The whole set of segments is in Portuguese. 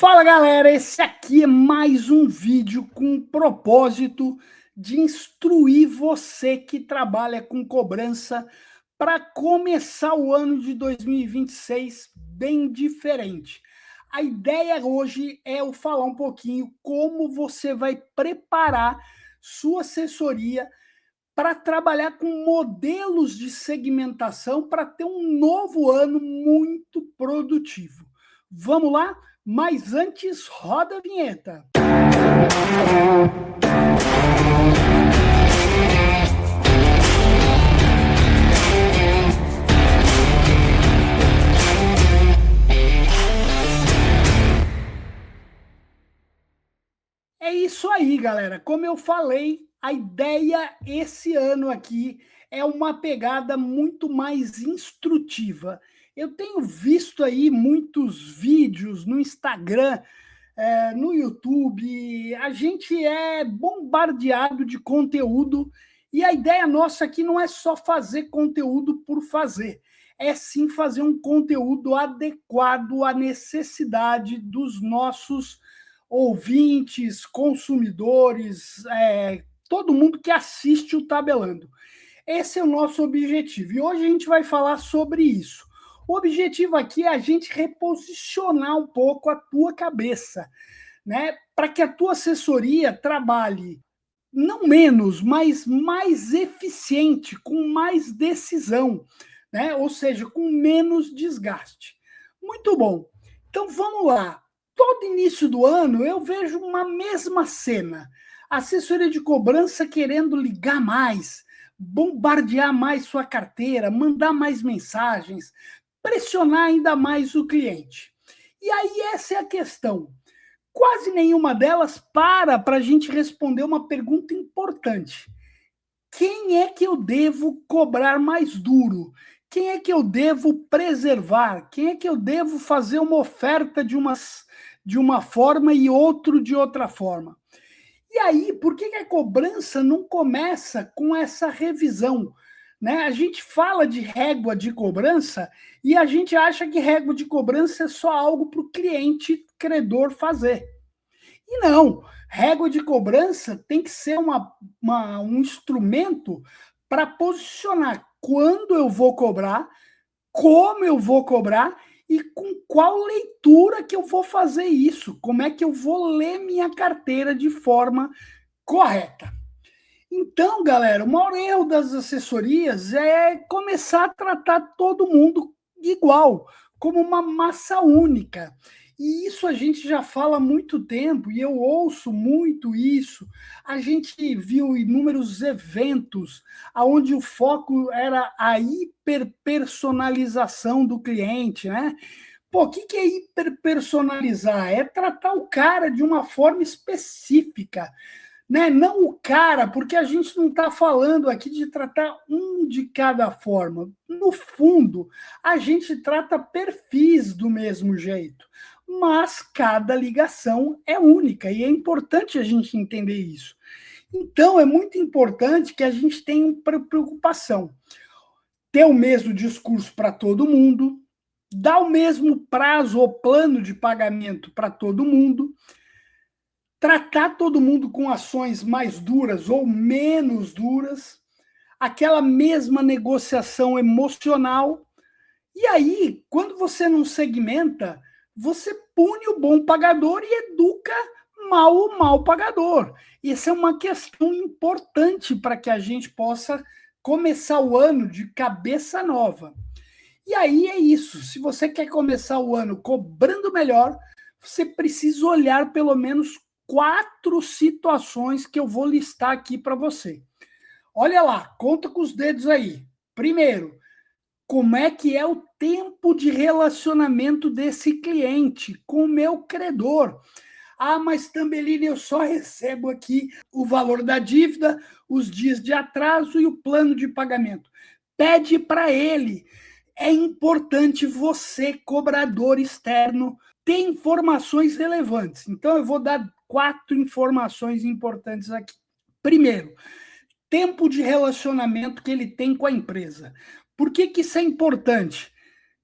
Fala galera, esse aqui é mais um vídeo com o propósito de instruir você que trabalha com cobrança para começar o ano de 2026 bem diferente. A ideia hoje é eu falar um pouquinho como você vai preparar sua assessoria para trabalhar com modelos de segmentação para ter um novo ano muito produtivo. Vamos lá? Mas antes, roda a vinheta. É isso aí, galera. Como eu falei, a ideia esse ano aqui é uma pegada muito mais instrutiva. Eu tenho visto aí muitos vídeos no Instagram, no YouTube, a gente é bombardeado de conteúdo e a ideia nossa aqui não é só fazer conteúdo por fazer, é sim fazer um conteúdo adequado à necessidade dos nossos ouvintes, consumidores, todo mundo que assiste o Tabelando. Esse é o nosso objetivo e hoje a gente vai falar sobre isso. O objetivo aqui é a gente reposicionar um pouco a tua cabeça, né? Para que a tua assessoria trabalhe não menos, mas mais eficiente, com mais decisão, né? Ou seja, com menos desgaste. Muito bom. Então vamos lá. Todo início do ano eu vejo uma mesma cena. A assessoria de cobrança querendo ligar mais, bombardear mais sua carteira, mandar mais mensagens, pressionar ainda mais o cliente. E aí essa é a questão. Quase nenhuma delas para a gente responder uma pergunta importante. Quem é que eu devo cobrar mais duro? Quem é que eu devo preservar? Quem é que eu devo fazer uma oferta de uma forma e outro de outra forma? E aí, por que a cobrança não começa com essa revisão? Né? A gente fala de régua de cobrança e a gente acha que régua de cobrança é só algo para o cliente credor fazer. E não, régua de cobrança tem que ser um instrumento para posicionar quando eu vou cobrar, como eu vou cobrar e com qual leitura que eu vou fazer isso, como é que eu vou ler minha carteira de forma correta. Então, galera, o maior erro das assessorias é começar a tratar todo mundo igual, como uma massa única. E isso a gente já fala há muito tempo, e eu ouço muito isso. A gente viu inúmeros eventos onde o foco era a hiperpersonalização do cliente, né? Pô, o que é hiperpersonalizar? É tratar o cara de uma forma específica, né? Não o cara, porque a gente não está falando aqui de tratar um de cada forma. No fundo, a gente trata perfis do mesmo jeito, mas cada ligação é única e é importante a gente entender isso. Então, é muito importante que a gente tenha uma preocupação. Ter o mesmo discurso para todo mundo, dar o mesmo prazo ou plano de pagamento para todo mundo, tratar todo mundo com ações mais duras ou menos duras, aquela mesma negociação emocional. E aí, quando você não segmenta, você pune o bom pagador e educa mal o mal pagador. Essa é uma questão importante para que a gente possa começar o ano de cabeça nova. E aí é isso. Se você quer começar o ano cobrando melhor, você precisa olhar pelo menos 4 situações que eu vou listar aqui para você. Olha lá, conta com os dedos aí. Primeiro, como é que é o tempo de relacionamento desse cliente com o meu credor? Ah, mas Tambellini, eu só recebo aqui o valor da dívida, os dias de atraso e o plano de pagamento. Pede para ele. É importante você, cobrador externo, ter informações relevantes. Então, eu vou dar 4 informações importantes aqui. Primeiro, tempo de relacionamento que ele tem com a empresa. Por que isso é importante?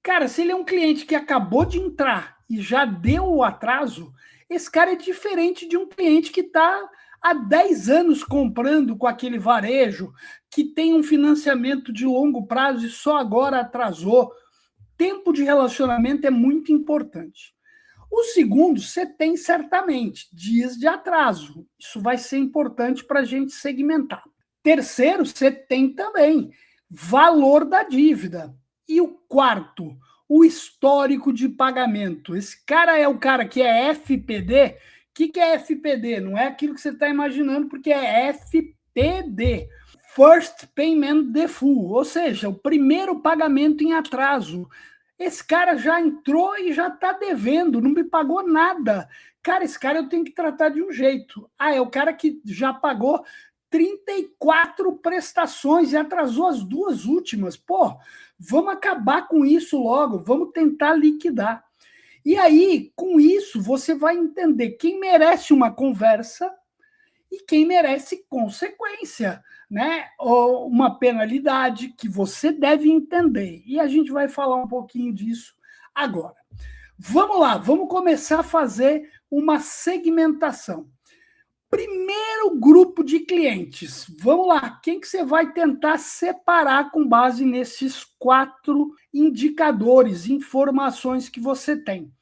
Cara, se ele é um cliente que acabou de entrar e já deu o atraso, esse cara é diferente de um cliente que está há 10 anos comprando com aquele varejo, que tem um financiamento de longo prazo e só agora atrasou. Tempo de relacionamento é muito importante. O segundo, você tem certamente dias de atraso. Isso vai ser importante para a gente segmentar. Terceiro, você tem também valor da dívida. E o quarto, o histórico de pagamento. Esse cara é o cara que é FPD. O que é FPD? Não é aquilo que você está imaginando, porque é FPD. First Payment Default, ou seja, o primeiro pagamento em atraso. Esse cara já entrou e já está devendo, não me pagou nada. Cara, esse cara eu tenho que tratar de um jeito. Ah, é o cara que já pagou 34 prestações e atrasou as 2 últimas. Pô, vamos acabar com isso logo, vamos tentar liquidar. E aí, com isso, você vai entender quem merece uma conversa e quem merece consequência, né? Ou uma penalidade que você deve entender. E a gente vai falar um pouquinho disso agora. Vamos lá, vamos começar a fazer uma segmentação. Primeiro grupo de clientes. Vamos lá, quem que você vai tentar separar com base nesses 4 indicadores, informações que você tem?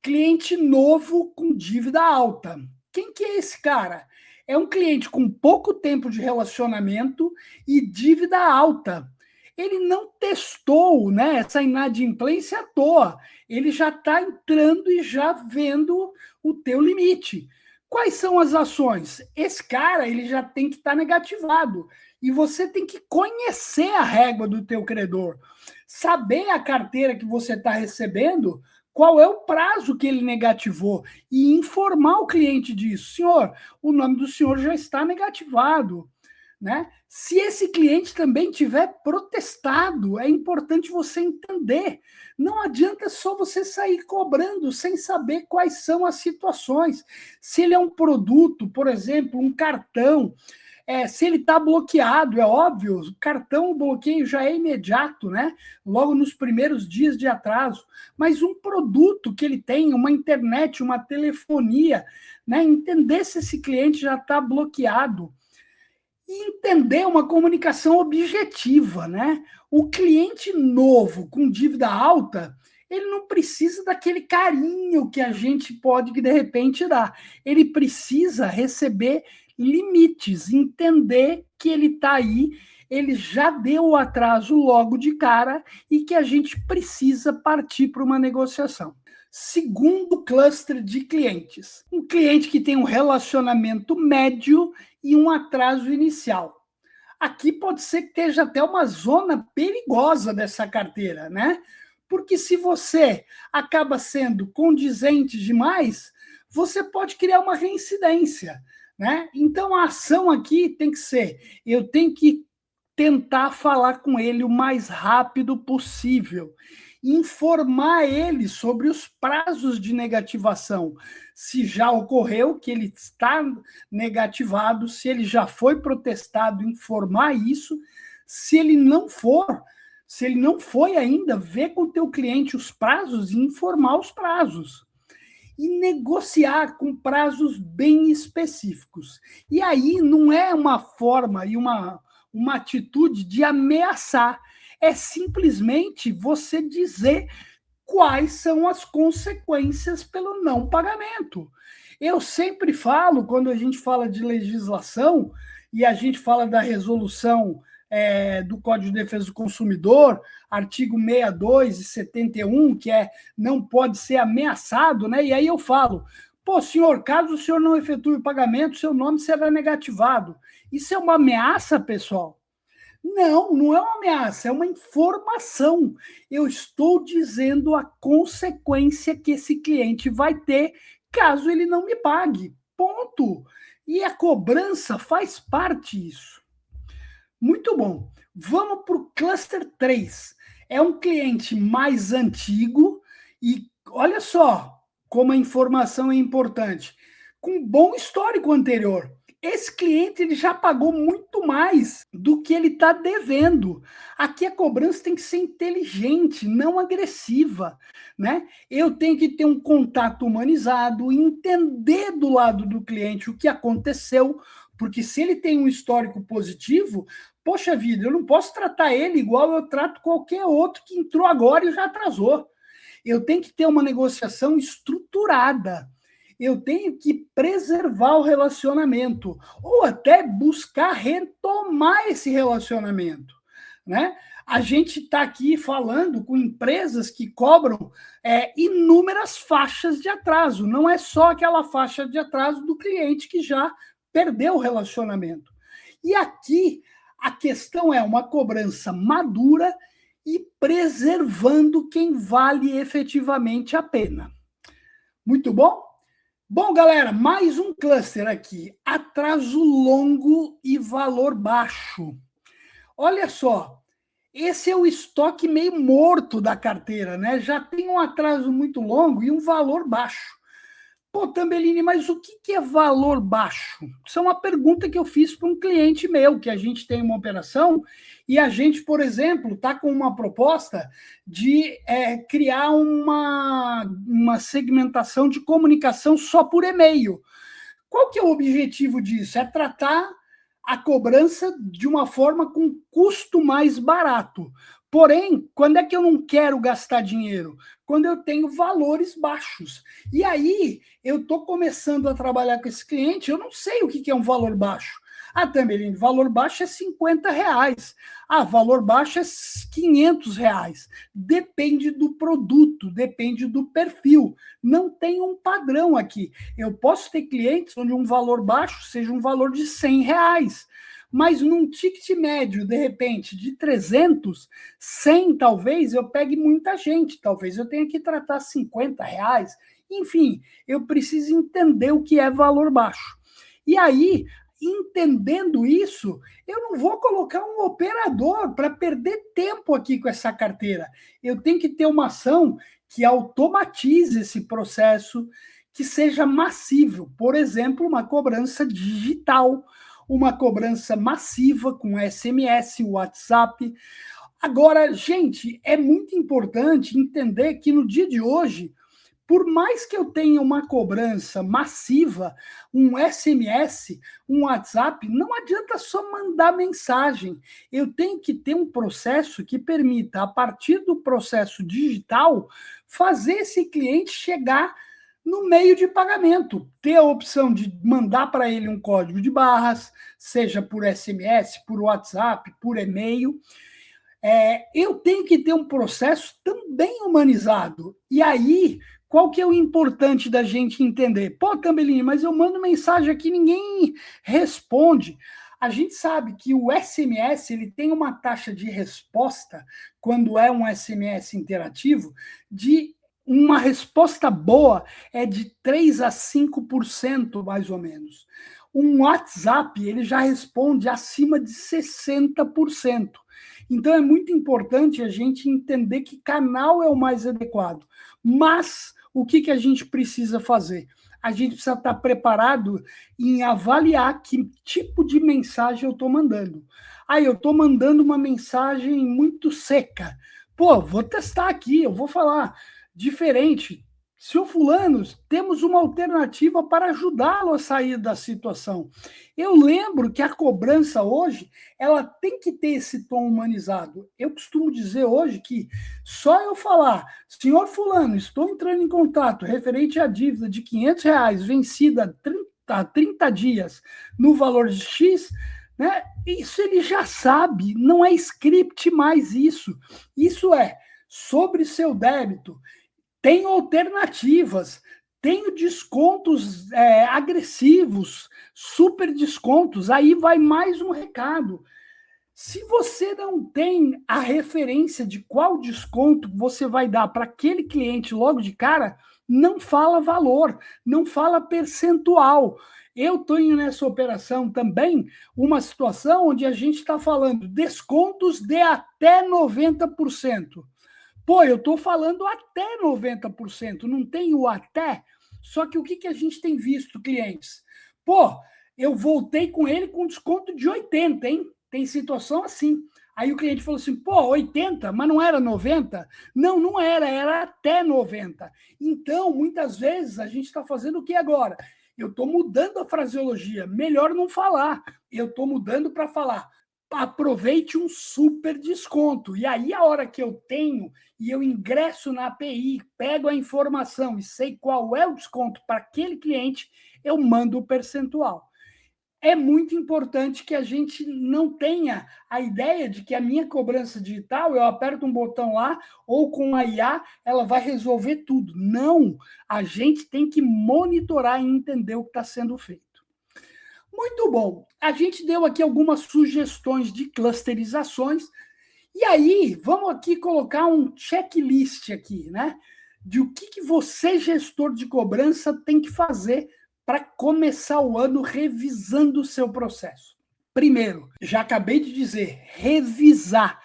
Cliente novo com dívida alta. Quem que é esse cara? É um cliente com pouco tempo de relacionamento e dívida alta. Ele não testou, né, essa inadimplência à toa. Ele já está entrando e já vendo o teu limite. Quais são as ações? Esse cara ele já tem que estar negativado. E você tem que conhecer a régua do teu credor. Saber a carteira que você está recebendo, qual é o prazo que ele negativou e informar o cliente disso. Senhor, o nome do senhor já está negativado. Né? Se esse cliente também tiver protestado, é importante você entender. Não adianta só você sair cobrando sem saber quais são as situações. Se ele é um produto, por exemplo, um cartão, se ele está bloqueado, é óbvio, o cartão, o bloqueio já é imediato, né? Logo nos primeiros dias de atraso. Mas um produto que ele tem, uma internet, uma telefonia, né? Entender se esse cliente já está bloqueado. E entender uma comunicação objetiva, né? O cliente novo com dívida alta, ele não precisa daquele carinho que a gente pode, de repente, dar. Ele precisa receber limites, entender que ele está aí, ele já deu o atraso logo de cara e que a gente precisa partir para uma negociação. Segundo cluster de clientes, um cliente que tem um relacionamento médio e um atraso inicial. Aqui pode ser que esteja até uma zona perigosa dessa carteira, né? Porque se você acaba sendo condizente demais, você pode criar uma reincidência, né? Então a ação aqui tem que ser, eu tenho que tentar falar com ele o mais rápido possível, informar ele sobre os prazos de negativação, se já ocorreu que ele está negativado, se ele já foi protestado, informar isso, se ele não for, se ele não foi ainda, ver com o teu cliente os prazos e informar os prazos. E negociar com prazos bem específicos. E aí não é uma forma e uma atitude de ameaçar, é simplesmente você dizer quais são as consequências pelo não pagamento. Eu sempre falo, quando a gente fala de legislação e a gente fala da resolução do Código de Defesa do Consumidor, artigo 62 e 71, que não pode ser ameaçado, né? E aí eu falo, pô, senhor, caso o senhor não efetue o pagamento, seu nome será negativado. Isso é uma ameaça, pessoal? Não, não é uma ameaça, é uma informação. Eu estou dizendo a consequência que esse cliente vai ter caso ele não me pague. Ponto. E a cobrança faz parte disso. Muito bom. Vamos para o cluster 3. É um cliente mais antigo e olha só como a informação é importante. Com bom histórico anterior. esse cliente ele já pagou muito mais do que ele está devendo. Aqui a cobrança tem que ser inteligente, não agressiva, né? Eu tenho que ter um contato humanizado, entender do lado do cliente o que aconteceu, porque se ele tem um histórico positivo, poxa vida, eu não posso tratar ele igual eu trato qualquer outro que entrou agora e já atrasou. Eu tenho que ter uma negociação estruturada. Eu tenho que preservar o relacionamento, ou até buscar retomar esse relacionamento, né? A gente está aqui falando com empresas que cobram inúmeras faixas de atraso, não é só aquela faixa de atraso do cliente que já perdeu o relacionamento. E aqui a questão é uma cobrança madura e preservando quem vale efetivamente a pena. Muito bom? Bom, galera, mais um cluster aqui. Atraso longo e valor baixo. Olha só, esse é o estoque meio morto da carteira, né? Já tem um atraso muito longo e um valor baixo. Pô, Tambellini, mas o que é valor baixo? Isso é uma pergunta que eu fiz para um cliente meu, que a gente tem uma operação e a gente, por exemplo, está com uma proposta de criar uma segmentação de comunicação só por e-mail. Qual que é o objetivo disso? É tratar a cobrança de uma forma com custo mais barato. Porém, quando é que eu não quero gastar dinheiro? Quando eu tenho valores baixos. E aí, eu estou começando a trabalhar com esse cliente, eu não sei o que é um valor baixo. Ah, Tambellini, valor baixo é R$50. Ah, valor baixo é R$500. Depende do produto, depende do perfil. Não tem um padrão aqui. Eu posso ter clientes onde um valor baixo seja um valor de R$100. Mas num ticket médio, de repente, de 300, 100 talvez eu pegue muita gente, talvez eu tenha que tratar R$50. Enfim, eu preciso entender o que é valor baixo. E aí, entendendo isso, eu não vou colocar um operador para perder tempo aqui com essa carteira. Eu tenho que ter uma ação que automatize esse processo, que seja massivo. Por exemplo, uma cobrança digital, uma cobrança massiva com SMS, WhatsApp. Agora, gente, é muito importante entender que no dia de hoje, por mais que eu tenha uma cobrança massiva, um SMS, um WhatsApp, não adianta só mandar mensagem. Eu tenho que ter um processo que permita, a partir do processo digital, fazer esse cliente chegar no meio de pagamento, ter a opção de mandar para ele um código de barras, seja por SMS, por WhatsApp, por e-mail. Eu tenho que ter um processo também humanizado. E aí, qual que é o importante da gente entender? Pô, Tambellini, mas eu mando mensagem aqui e ninguém responde. A gente sabe que o SMS ele tem uma taxa de resposta, quando é um SMS interativo, de uma resposta boa é de 3 a 5%, mais ou menos. Um WhatsApp ele já responde acima de 60%. Então é muito importante a gente entender que canal é o mais adequado. Mas o que a gente precisa fazer? A gente precisa estar preparado em avaliar que tipo de mensagem eu estou mandando. Ah, eu estou mandando uma mensagem muito seca. Pô, vou testar aqui, eu vou falar diferente. Seu fulano, temos uma alternativa para ajudá-lo a sair da situação. Eu lembro que a cobrança hoje, ela tem que ter esse tom humanizado. Eu costumo dizer hoje que só eu falar, senhor fulano, estou entrando em contato referente à dívida de R$500 vencida há 30 dias no valor de X, né? Isso ele já sabe, não é script mais isso. Isso é sobre seu débito. Tem alternativas, tenho descontos agressivos, super descontos. Aí vai mais um recado. Se você não tem a referência de qual desconto você vai dar para aquele cliente logo de cara, não fala valor, não fala percentual. Eu tenho nessa operação também uma situação onde a gente está falando descontos de até 90%. Pô, eu estou falando até 90%, não tem o até. Só que o que a gente tem visto, clientes? Pô, eu voltei com ele com desconto de 80, hein? Tem situação assim. Aí o cliente falou assim, pô, 80, mas não era 90? Não, não era, era até 90. Então, muitas vezes, a gente está fazendo o que agora? Eu estou mudando a fraseologia, melhor não falar. Eu estou mudando para falar, aproveite um super desconto. E aí, a hora que eu tenho e eu ingresso na API, pego a informação e sei qual é o desconto para aquele cliente, eu mando o percentual. É muito importante que a gente não tenha a ideia de que a minha cobrança digital, eu aperto um botão lá, ou com a IA, ela vai resolver tudo. Não, a gente tem que monitorar e entender o que está sendo feito. Muito bom. A gente deu aqui algumas sugestões de clusterizações, e aí vamos aqui colocar um checklist aqui, né? De o que você, gestor de cobrança, tem que fazer para começar o ano revisando o seu processo. Primeiro, já acabei de dizer, revisar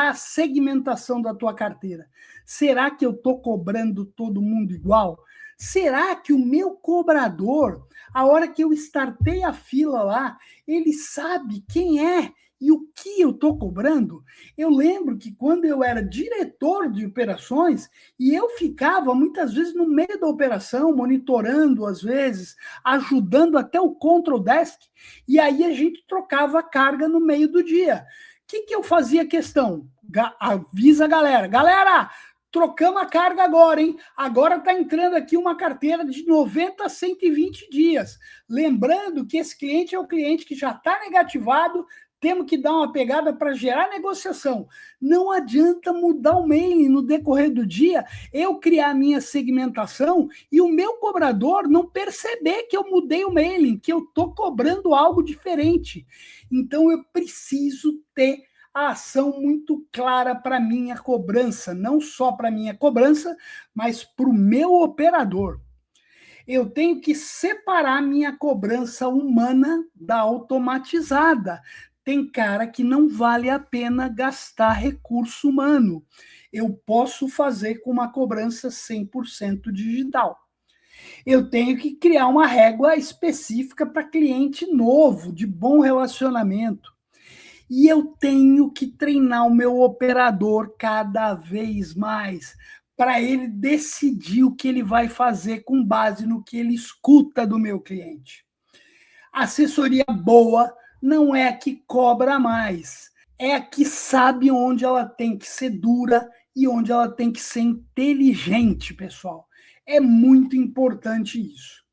a segmentação da tua carteira. Será que eu estou cobrando todo mundo igual? Será que o meu cobrador, a hora que eu startei a fila lá, ele sabe quem é e o que eu estou cobrando? Eu lembro que quando eu era diretor de operações, e eu ficava muitas vezes no meio da operação, monitorando às vezes, ajudando até o control desk, e aí a gente trocava a carga no meio do dia. O que eu fazia questão? Avisa a galera. Galera, trocamos a carga agora, hein? Agora está entrando aqui uma carteira de 90 a 120 dias. Lembrando que esse cliente é o cliente que já está negativado, temos que dar uma pegada para gerar negociação. Não adianta mudar o mailing no decorrer do dia, eu criar a minha segmentação e o meu cobrador não perceber que eu mudei o mailing, que eu estou cobrando algo diferente. Então, eu preciso ter a ação muito clara para minha cobrança, não só para minha cobrança, mas para o meu operador. Eu tenho que separar minha cobrança humana da automatizada. Tem cara que não vale a pena gastar recurso humano. Eu posso fazer com uma cobrança 100% digital. Eu tenho que criar uma régua específica para cliente novo, de bom relacionamento. E eu tenho que treinar o meu operador cada vez mais, para ele decidir o que ele vai fazer com base no que ele escuta do meu cliente. Assessoria boa não é a que cobra mais, é a que sabe onde ela tem que ser dura e onde ela tem que ser inteligente, pessoal. É muito importante isso.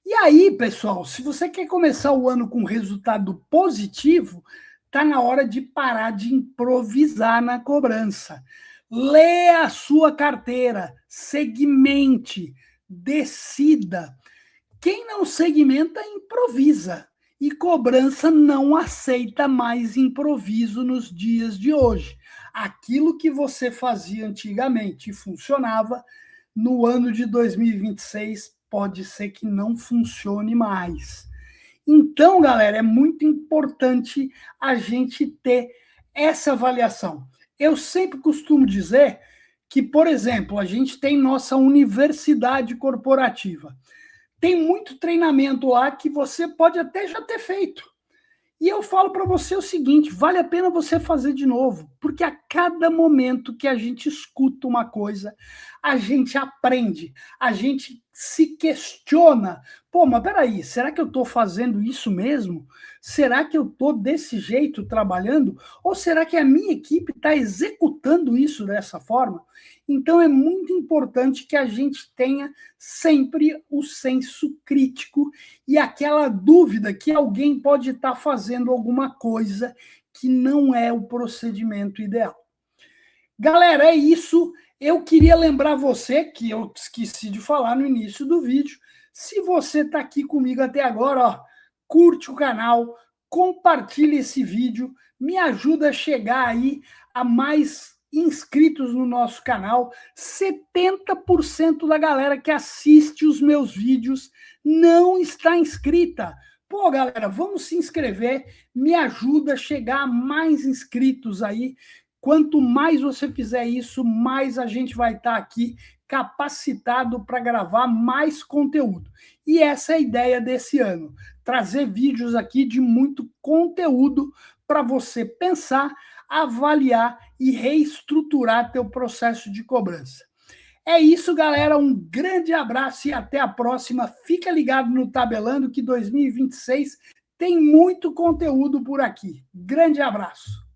E aí, pessoal, se você quer começar o ano com resultado positivo, está na hora de parar de improvisar na cobrança. Lê a sua carteira, segmente, decida. Quem não segmenta, improvisa. E cobrança não aceita mais improviso nos dias de hoje. Aquilo que você fazia antigamente e funcionava, no ano de 2026 pode ser que não funcione mais. Então, galera, é muito importante a gente ter essa avaliação. Eu sempre costumo dizer que, por exemplo, a gente tem nossa universidade corporativa. Tem muito treinamento lá que você pode até já ter feito. E eu falo para você o seguinte, vale a pena você fazer de novo, porque a cada momento que a gente escuta uma coisa, a gente aprende, a gente se questiona. Pô, mas peraí, será que eu estou fazendo isso mesmo? Será que eu estou desse jeito trabalhando? Ou será que a minha equipe está executando isso dessa forma? Então, é muito importante que a gente tenha sempre o senso crítico e aquela dúvida que alguém pode estar fazendo alguma coisa que não é o procedimento ideal. Galera, é isso. Eu queria lembrar você, que eu esqueci de falar no início do vídeo, se você está aqui comigo até agora, ó, curte o canal, compartilhe esse vídeo, me ajuda a chegar aí a mais inscritos no nosso canal. 70% da galera que assiste os meus vídeos não está inscrita. Pô, galera, vamos se inscrever, me ajuda a chegar a mais inscritos aí. Quanto mais você fizer isso, mais a gente vai estar aqui capacitado para gravar mais conteúdo. E essa é a ideia desse ano, trazer vídeos aqui de muito conteúdo para você pensar, avaliar e reestruturar teu processo de cobrança. É isso, galera. Um grande abraço e até a próxima. Fica ligado no Tabelando que 2026 tem muito conteúdo por aqui. Grande abraço.